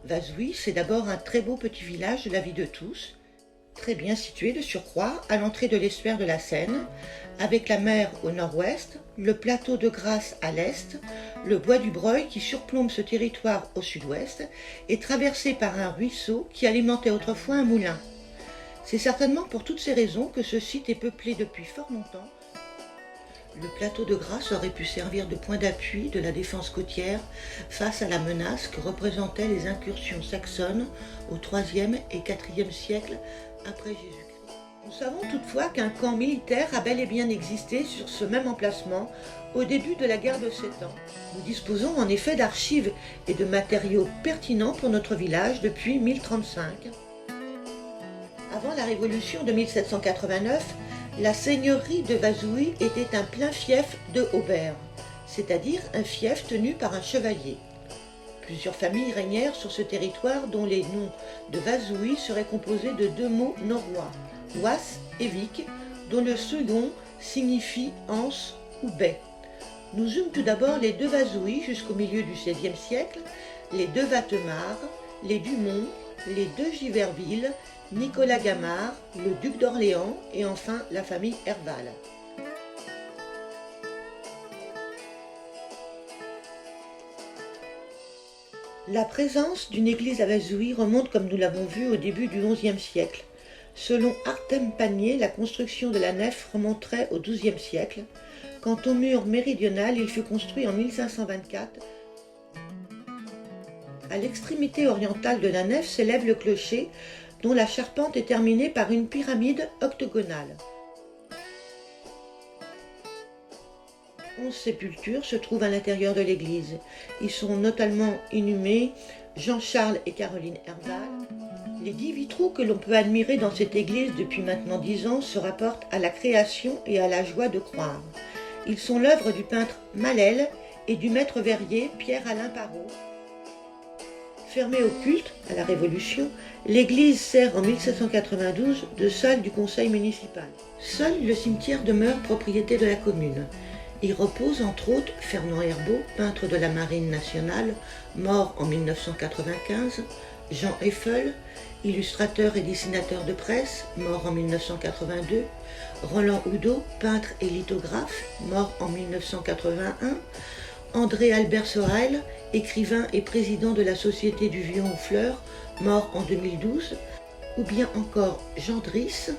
Vazouis, c'est d'abord un très beau petit village de la vie de tous, très bien situé de surcroît à l'entrée de l'estuaire de la Seine, avec la mer au nord-ouest, le plateau de Grasse à l'est, le bois du Breuil qui surplombe ce territoire au sud-ouest et traversé par un ruisseau qui alimentait autrefois un moulin. C'est certainement pour toutes ces raisons que ce site est peuplé depuis fort longtemps. Le plateau de Grasse aurait pu servir de point d'appui de la défense côtière face à la menace que représentaient les incursions saxonnes au IIIe et IVe siècle après Jésus-Christ. Nous savons toutefois qu'un camp militaire a bel et bien existé sur ce même emplacement au début de la guerre de 7 ans. Nous disposons en effet d'archives et de matériaux pertinents pour notre village depuis 1035. Avant la Révolution de 1789, la seigneurie de Vazouis était un plein fief de Aubert, c'est-à-dire un fief tenu par un chevalier. Plusieurs familles régnèrent sur ce territoire dont les noms de Vazouis seraient composés de deux mots norrois, Oise et Vic, dont le second signifie anse ou baie. Nous eûmes tout d'abord les deux Vazouis jusqu'au milieu du XVIe siècle, les deux Vatemar, les Dumont, les deux Giverville, Nicolas Gamard, le duc d'Orléans et enfin la famille Herval. La présence d'une église à Vazouis remonte, comme nous l'avons vu, au début du XIe siècle. Selon Artem Panier, la construction de la nef remonterait au XIIe siècle. Quant au mur méridional, il fut construit en 1524. À l'extrémité orientale de la nef s'élève le clocher, dont la charpente est terminée par une pyramide octogonale. 11 sépultures se trouvent à l'intérieur de l'église. Y sont notamment inhumés Jean-Charles et Caroline Herval. Les 10 vitraux que l'on peut admirer dans cette église depuis maintenant 10 ans se rapportent à la création et à la joie de croire. Ils sont l'œuvre du peintre Malel et du maître verrier Pierre-Alain Parot. Fermée au culte à la Révolution, l'église sert en 1792 de salle du conseil municipal. Seul le cimetière demeure propriété de la commune. Y repose entre autres Fernand Herbault, peintre de la Marine nationale, mort en 1995, Jean Eiffel, illustrateur et dessinateur de presse, mort en 1982, Roland Oudot, peintre et lithographe, mort en 1981, André Albert Sorel, écrivain et président de la Société du Vion aux Fleurs, mort en 2012, ou bien encore Jean Driss,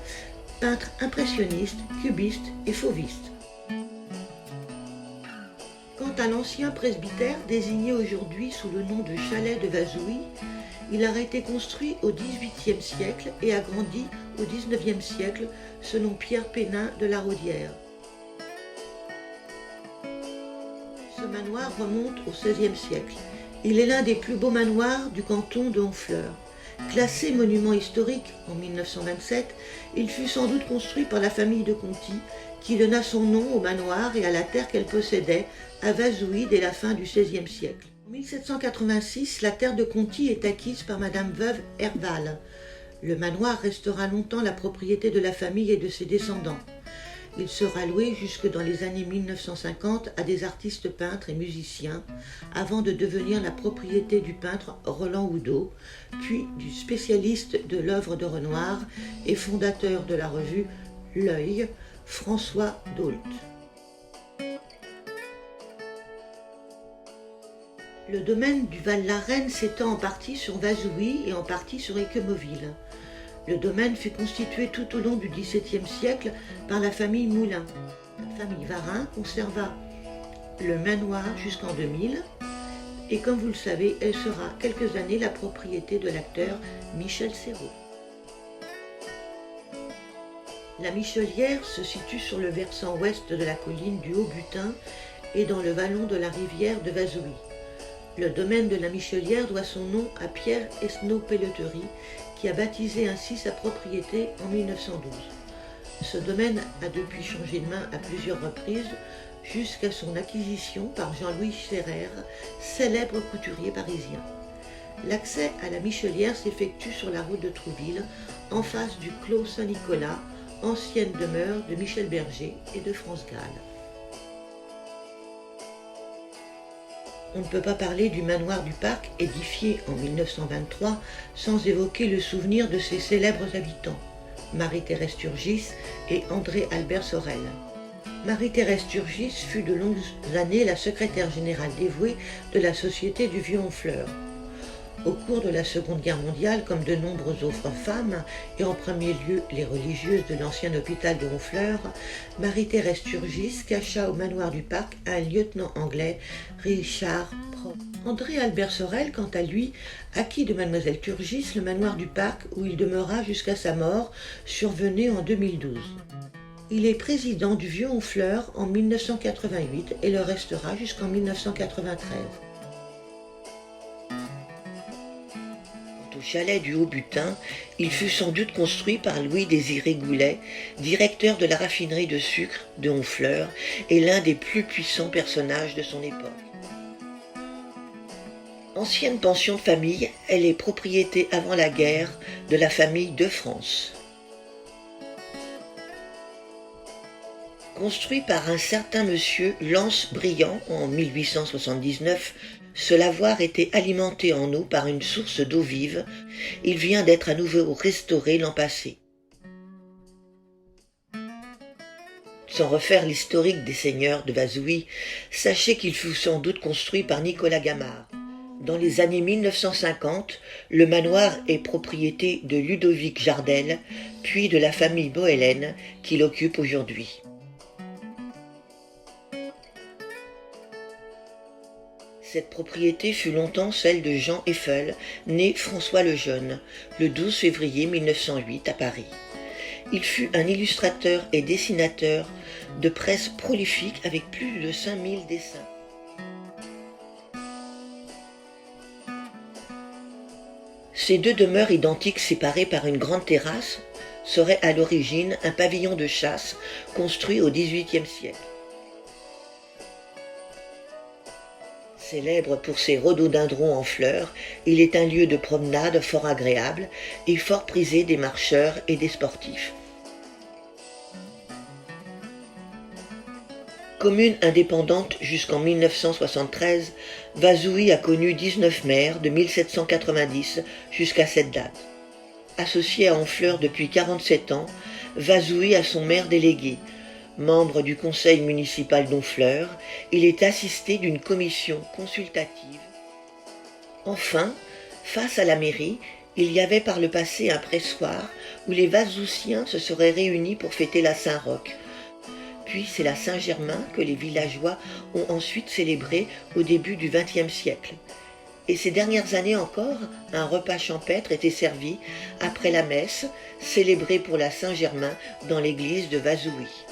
peintre impressionniste, cubiste et fauviste. Quant à l'ancien presbytère, désigné aujourd'hui sous le nom de chalet de Vazouis, il a été construit au XVIIIe siècle et agrandi au XIXe siècle, selon Pierre Pénin de la Rodière. Ce manoir remonte au XVIe siècle. Il est l'un des plus beaux manoirs du canton de Honfleur. Classé monument historique en 1927, il fut sans doute construit par la famille de Conti, qui donna son nom au manoir et à la terre qu'elle possédait à Vazouis dès la fin du XVIe siècle. En 1786, la terre de Conti est acquise par Madame Veuve Herval. Le manoir restera longtemps la propriété de la famille et de ses descendants. Il sera loué jusque dans les années 1950 à des artistes peintres et musiciens, avant de devenir la propriété du peintre Roland Oudot, puis du spécialiste de l'œuvre de Renoir et fondateur de la revue L'Œil, François Dault. Le domaine du Val-la-Reine s'étend en partie sur Vazouis et en partie sur Équemoville. Le domaine fut constitué tout au long du XVIIe siècle par la famille Moulin. La famille Varin conserva le manoir jusqu'en 2000 et comme vous le savez, elle sera quelques années la propriété de l'acteur Michel Serrault. La Michelière se situe sur le versant ouest de la colline du Haut-Butin et dans le vallon de la rivière de Vazouis. Le domaine de la Michelière doit son nom à Pierre Esnault-Pelleterie, qui a baptisé ainsi sa propriété en 1912. Ce domaine a depuis changé de main à plusieurs reprises, jusqu'à son acquisition par Jean-Louis Scherrer, célèbre couturier parisien. L'accès à la Michelière s'effectue sur la route de Trouville, en face du Clos Saint-Nicolas, ancienne demeure de Michel Berger et de France Gall. On ne peut pas parler du manoir du Parc, édifié en 1923, sans évoquer le souvenir de ses célèbres habitants, Marie-Thérèse Turgis et André-Albert Sorel. Marie-Thérèse Turgis fut de longues années la secrétaire générale dévouée de la Société du Vieux Honfleur. Au cours de la Seconde Guerre mondiale, comme de nombreuses autres femmes, et en premier lieu les religieuses de l'ancien hôpital de Honfleur, Marie-Thérèse Turgis cacha au manoir du Parc un lieutenant anglais, Richard Prout. André-Albert Sorel, quant à lui, acquit de mademoiselle Turgis le manoir du Parc où il demeura jusqu'à sa mort, survenue en 2012. Il est président du Vieux Honfleur en 1988 et le restera jusqu'en 1993. Au chalet du Haut-Butin, il fut sans doute construit par Louis-Désiré Goulet, directeur de la raffinerie de sucre de Honfleur et l'un des plus puissants personnages de son époque. Ancienne pension de famille, elle est propriété avant la guerre de la famille de France. Construit par un certain monsieur Lance Briand en 1879, ce lavoir était alimenté en eau par une source d'eau vive. Il vient d'être à nouveau restauré l'an passé. Sans refaire l'historique des seigneurs de Vazouilles, sachez qu'il fut sans doute construit par Nicolas Gamard. Dans les années 1950, le manoir est propriété de Ludovic Jardel, puis de la famille Bohelen qui l'occupe aujourd'hui. Cette propriété fut longtemps celle de Jean Eiffel, né François le Jeune, le 12 février 1908 à Paris. Il fut un illustrateur et dessinateur de presse prolifique avec plus de 5000 dessins. Ces deux demeures identiques séparées par une grande terrasse seraient à l'origine un pavillon de chasse construit au XVIIIe siècle. Célèbre pour ses rhododendrons en fleurs, il est un lieu de promenade fort agréable et fort prisé des marcheurs et des sportifs. Commune indépendante jusqu'en 1973, Vazouilles a connu 19 maires de 1790 jusqu'à cette date. Associé à Honfleur depuis 47 ans, Vazouilles a son maire délégué. Membre du conseil municipal d'Honfleur, il est assisté d'une commission consultative. Enfin, face à la mairie, il y avait par le passé un pressoir où les Vazoussiens se seraient réunis pour fêter la Saint-Roch. Puis c'est la Saint-Germain que les villageois ont ensuite célébré au début du XXe siècle. Et ces dernières années encore, un repas champêtre était servi après la messe, célébrée pour la Saint-Germain dans l'église de Vazouilles.